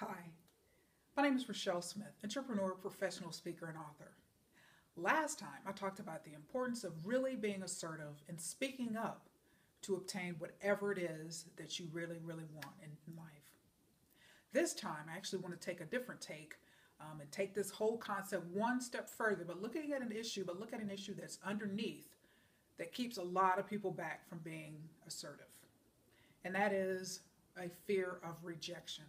Hi, my name is Rachelle Smith, entrepreneur, professional speaker, and author. Last time I talked about the importance of really being assertive and speaking up to obtain whatever it is that you really, really want in life. This time I actually want to take a different take and take this whole concept one step further, but look at an issue that's underneath that keeps a lot of people back from being assertive. And that is a fear of rejection.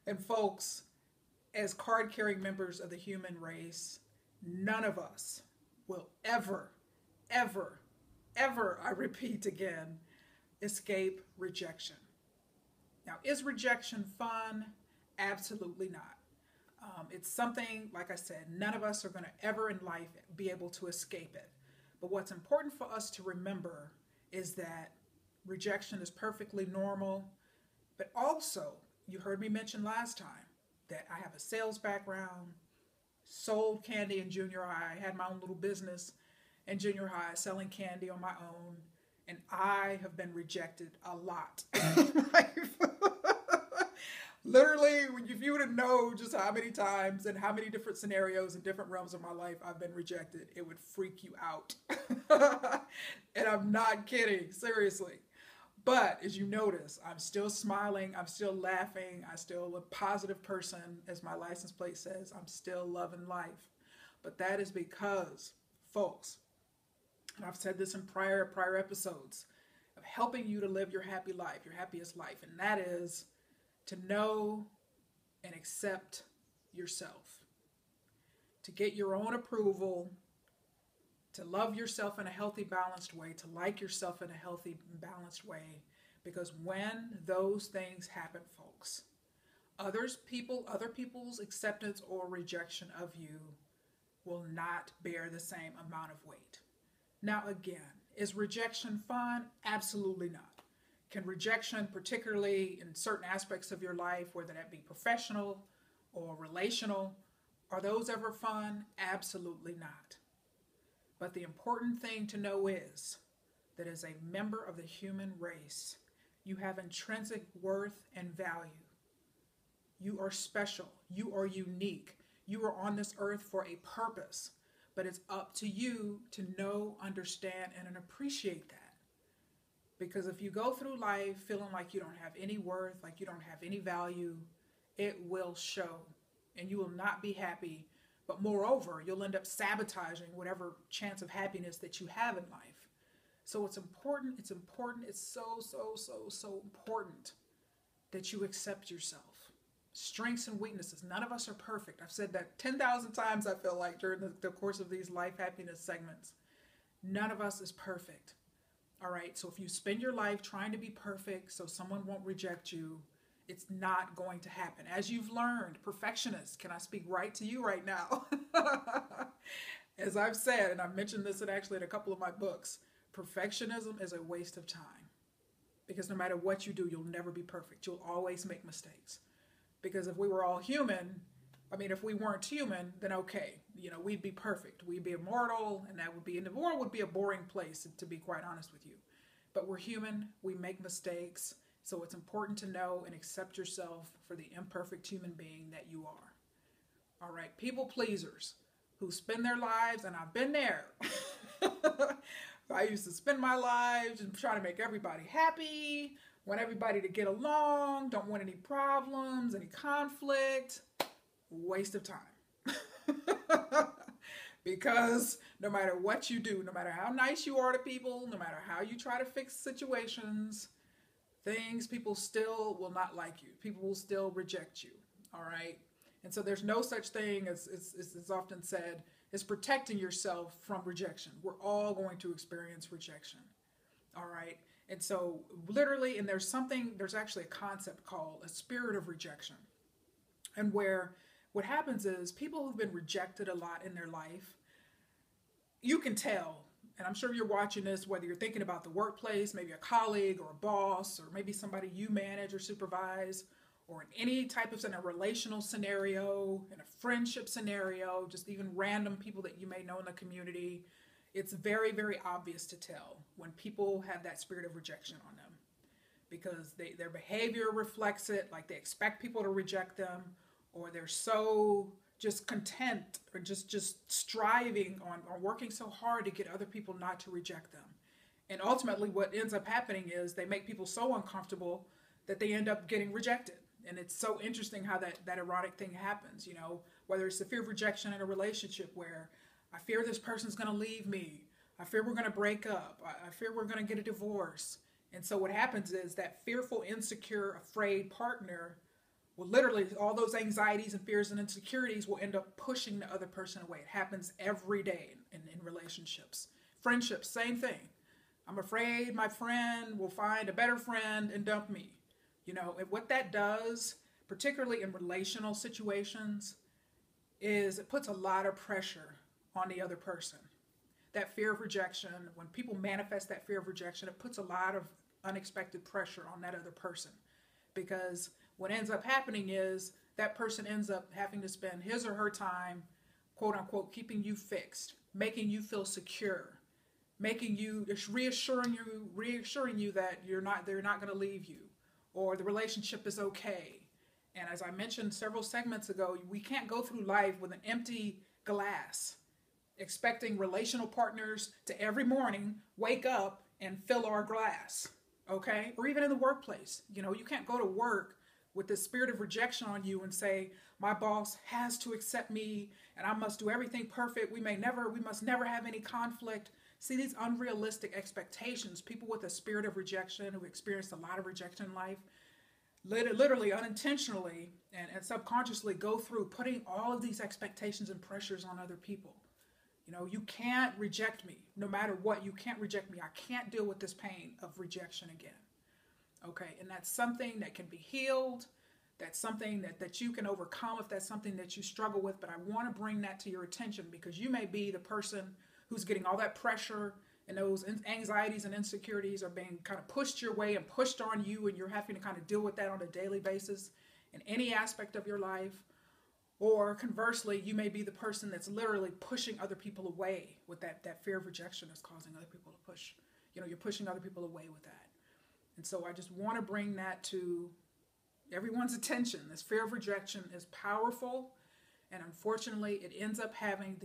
And folks, as card carrying members of the human race, none of us will ever, ever, ever, I repeat again, escape rejection. Now, is rejection fun? Absolutely not. It's something, like I said, none of us are going to ever in life be able to escape it. But what's important for us to remember is that rejection is perfectly normal. But also, you heard me mention last time that I have a sales background, sold candy in junior high, had my own little business in junior high selling candy on my own, and I have been rejected a lot in life. Literally, if you would know just how many times and how many different scenarios and different realms of my life I've been rejected, it would freak you out. And I'm not kidding, seriously. But as you notice, I'm still smiling, I'm still laughing, I'm still a positive person, as my license plate says, I'm still loving life. But that is because, folks, and I've said this in prior episodes, of helping you to live your happy life, your happiest life, and that is to know and accept yourself, to get your own approval, to love yourself in a healthy, balanced way, to like yourself in a healthy, balanced way. Because when those things happen, folks, other people's acceptance or rejection of you will not bear the same amount of weight. Now, again, is rejection fun? Absolutely not. Can rejection, particularly in certain aspects of your life, whether that be professional or relational, are those ever fun? Absolutely not. But the important thing to know is that as a member of the human race, you have intrinsic worth and value. You are special. You are unique. You are on this earth for a purpose. But it's up to you to know, understand, and appreciate that. Because if you go through life feeling like you don't have any worth, like you don't have any value, it will show. And you will not be happy. But moreover, you'll end up sabotaging whatever chance of happiness that you have in life. So it's important, it's so important that you accept yourself. Strengths and weaknesses. None of us are perfect. I've said that 10,000 times, I feel like, during the course of these life happiness segments. None of us is perfect. All right, so if you spend your life trying to be perfect so someone won't reject you, it's not going to happen. As you've learned, perfectionists, can I speak right to you right now? As I've said, and I've mentioned this in a couple of my books, perfectionism is a waste of time. Because no matter what you do, you'll never be perfect. You'll always make mistakes. Because if we were all human, if we weren't human, then okay, we'd be perfect. We'd be immortal, and the world would be a boring place, to be quite honest with you. But we're human, we make mistakes, so it's important to know and accept yourself for the imperfect human being that you are. All right, people pleasers who spend their lives, and I've been there. I used to spend my life just trying to make everybody happy, want everybody to get along, don't want any problems, any conflict. Waste of time. Because no matter what you do, no matter how nice you are to people, no matter how you try to fix situations, people still will not like you. People will still reject you. All right. And so there's no such thing as often said, is protecting yourself from rejection. We're all going to experience rejection. All right. And so literally, and there's actually a concept called a spirit of rejection. And where what happens is people who've been rejected a lot in their life, you can tell, and I'm sure you're watching this, whether you're thinking about the workplace, maybe a colleague or a boss, or maybe somebody you manage or supervise, or in any type of in a relational scenario, in a friendship scenario, just even random people that you may know in the community. It's very, very obvious to tell when people have that spirit of rejection on them. because their behavior reflects it. Like they expect people to reject them, or they're so just content or just striving on working so hard to get other people not to reject them. And ultimately what ends up happening is they make people so uncomfortable that they end up getting rejected. And it's so interesting how that ironic thing happens, you know, whether it's the fear of rejection in a relationship where I fear this person's going to leave me. I fear we're going to break up. I fear we're going to get a divorce. And so what happens is that fearful, insecure, afraid partner will literally, all those anxieties and fears and insecurities will end up pushing the other person away. It happens every day in relationships. Friendships, same thing. I'm afraid my friend will find a better friend and dump me. You know, and what that does, particularly in relational situations, is it puts a lot of pressure on the other person. That fear of rejection, when people manifest that fear of rejection, it puts a lot of unexpected pressure on that other person. Because what ends up happening is that person ends up having to spend his or her time, quote unquote, keeping you fixed, making you feel secure, making you, reassuring you that they're not going to leave you, or the relationship is okay. And as I mentioned several segments ago, we can't go through life with an empty glass, expecting relational partners to every morning wake up and fill our glass, okay? Or even in the workplace. You know, you can't go to work with this spirit of rejection on you and say, my boss has to accept me and I must do everything perfect. We must never have any conflict. See, these unrealistic expectations, people with a spirit of rejection who experienced a lot of rejection in life, literally unintentionally and subconsciously go through putting all of these expectations and pressures on other people. You know, you can't reject me. No matter what, you can't reject me. I can't deal with this pain of rejection again. Okay, and that's something that can be healed. That's something that you can overcome if that's something that you struggle with. But I want to bring that to your attention because you may be the person who's getting all that pressure and those anxieties and insecurities are being kind of pushed your way and pushed on you, and you're having to kind of deal with that on a daily basis in any aspect of your life. Or conversely, you may be the person that's literally pushing other people away with that fear of rejection that's causing other people to push. You know, you're pushing other people away with that. And so I just want to bring that to everyone's attention. This fear of rejection is powerful, and unfortunately, it ends up having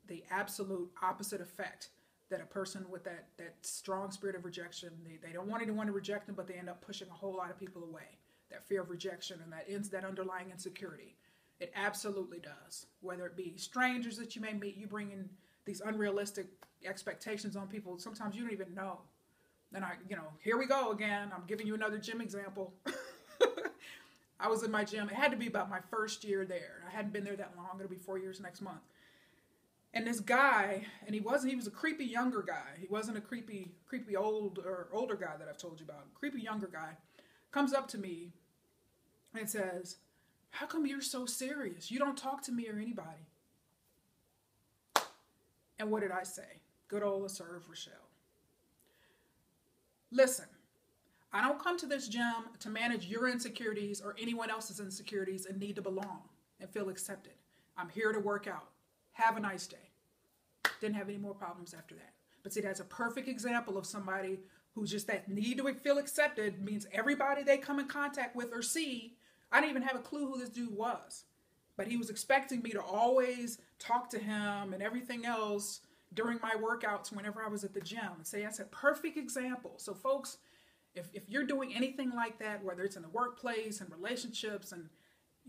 the absolute opposite effect that a person with that strong spirit of rejection, they don't want anyone to reject them, but they end up pushing a whole lot of people away. That fear of rejection and that underlying insecurity. It absolutely does. Whether it be strangers that you may meet, you bring in these unrealistic expectations on people. Sometimes you don't even know. And here we go again. I'm giving you another gym example. I was in my gym. It had to be about my first year there. I hadn't been there that long. It'll be 4 years next month. And this guy, and he was a creepy younger guy. He wasn't a creepy older guy that I've told you about. Creepy younger guy comes up to me and says, "How come you're so serious? You don't talk to me or anybody." And what did I say? Good old assertive Rachelle. Listen, I don't come to this gym to manage your insecurities or anyone else's insecurities and need to belong and feel accepted. I'm here to work out. Have a nice day. Didn't have any more problems after that. But see, that's a perfect example of somebody who's just that need to feel accepted means everybody they come in contact with or see, I didn't even have a clue who this dude was. But he was expecting me to always talk to him and everything else during my workouts whenever I was at the gym. And say that's a perfect example. So folks, if you're doing anything like that, whether it's in the workplace and relationships and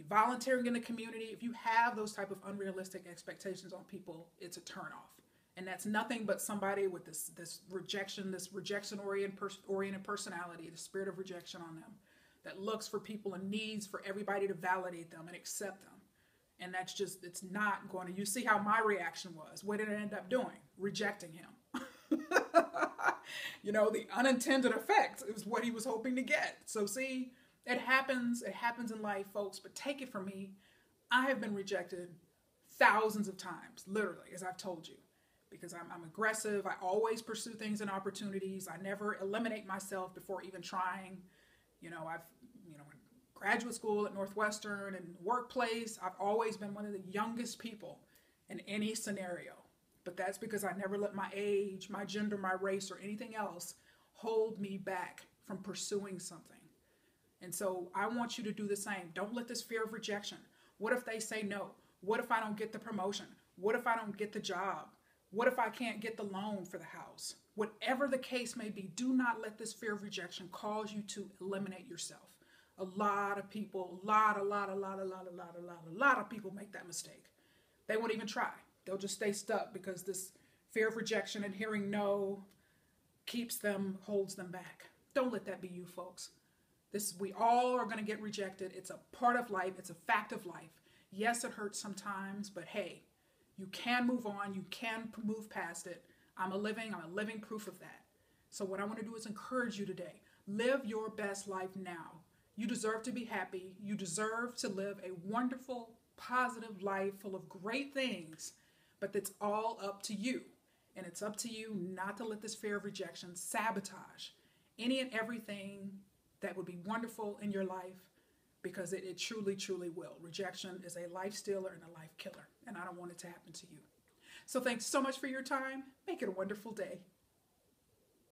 volunteering in the community, if you have those type of unrealistic expectations on people, it's a turnoff. And that's nothing but somebody with this rejection-oriented personality, the spirit of rejection on them, that looks for people and needs for everybody to validate them and accept them. And that's just, it's not going to, you see how my reaction was. What did I end up doing? Rejecting him. The unintended effect is what he was hoping to get. So see, it happens in life, folks, but take it from me. I have been rejected thousands of times, literally, as I've told you, because I'm aggressive. I always pursue things and opportunities. I never eliminate myself before even trying. In graduate school at Northwestern and workplace, I've always been one of the youngest people in any scenario. But that's because I never let my age, my gender, my race, or anything else hold me back from pursuing something. And so I want you to do the same. Don't let this fear of rejection. What if they say no? What if I don't get the promotion? What if I don't get the job? What if I can't get the loan for the house? Whatever the case may be, do not let this fear of rejection cause you to eliminate yourself. A lot of people, a lot of people make that mistake. They won't even try. They'll just stay stuck because this fear of rejection and hearing no holds them back. Don't let that be you, folks. We all are going to get rejected. It's a part of life. It's a fact of life. Yes, it hurts sometimes, but hey, you can move on. You can move past it. I'm a living proof of that. So what I want to do is encourage you today. Live your best life now. You deserve to be happy. You deserve to live a wonderful, positive life full of great things, but it's all up to you. And it's up to you not to let this fear of rejection sabotage any and everything that would be wonderful in your life, because it truly, truly will. Rejection is a life stealer and a life killer, and I don't want it to happen to you. So thanks so much for your time. Make it a wonderful day.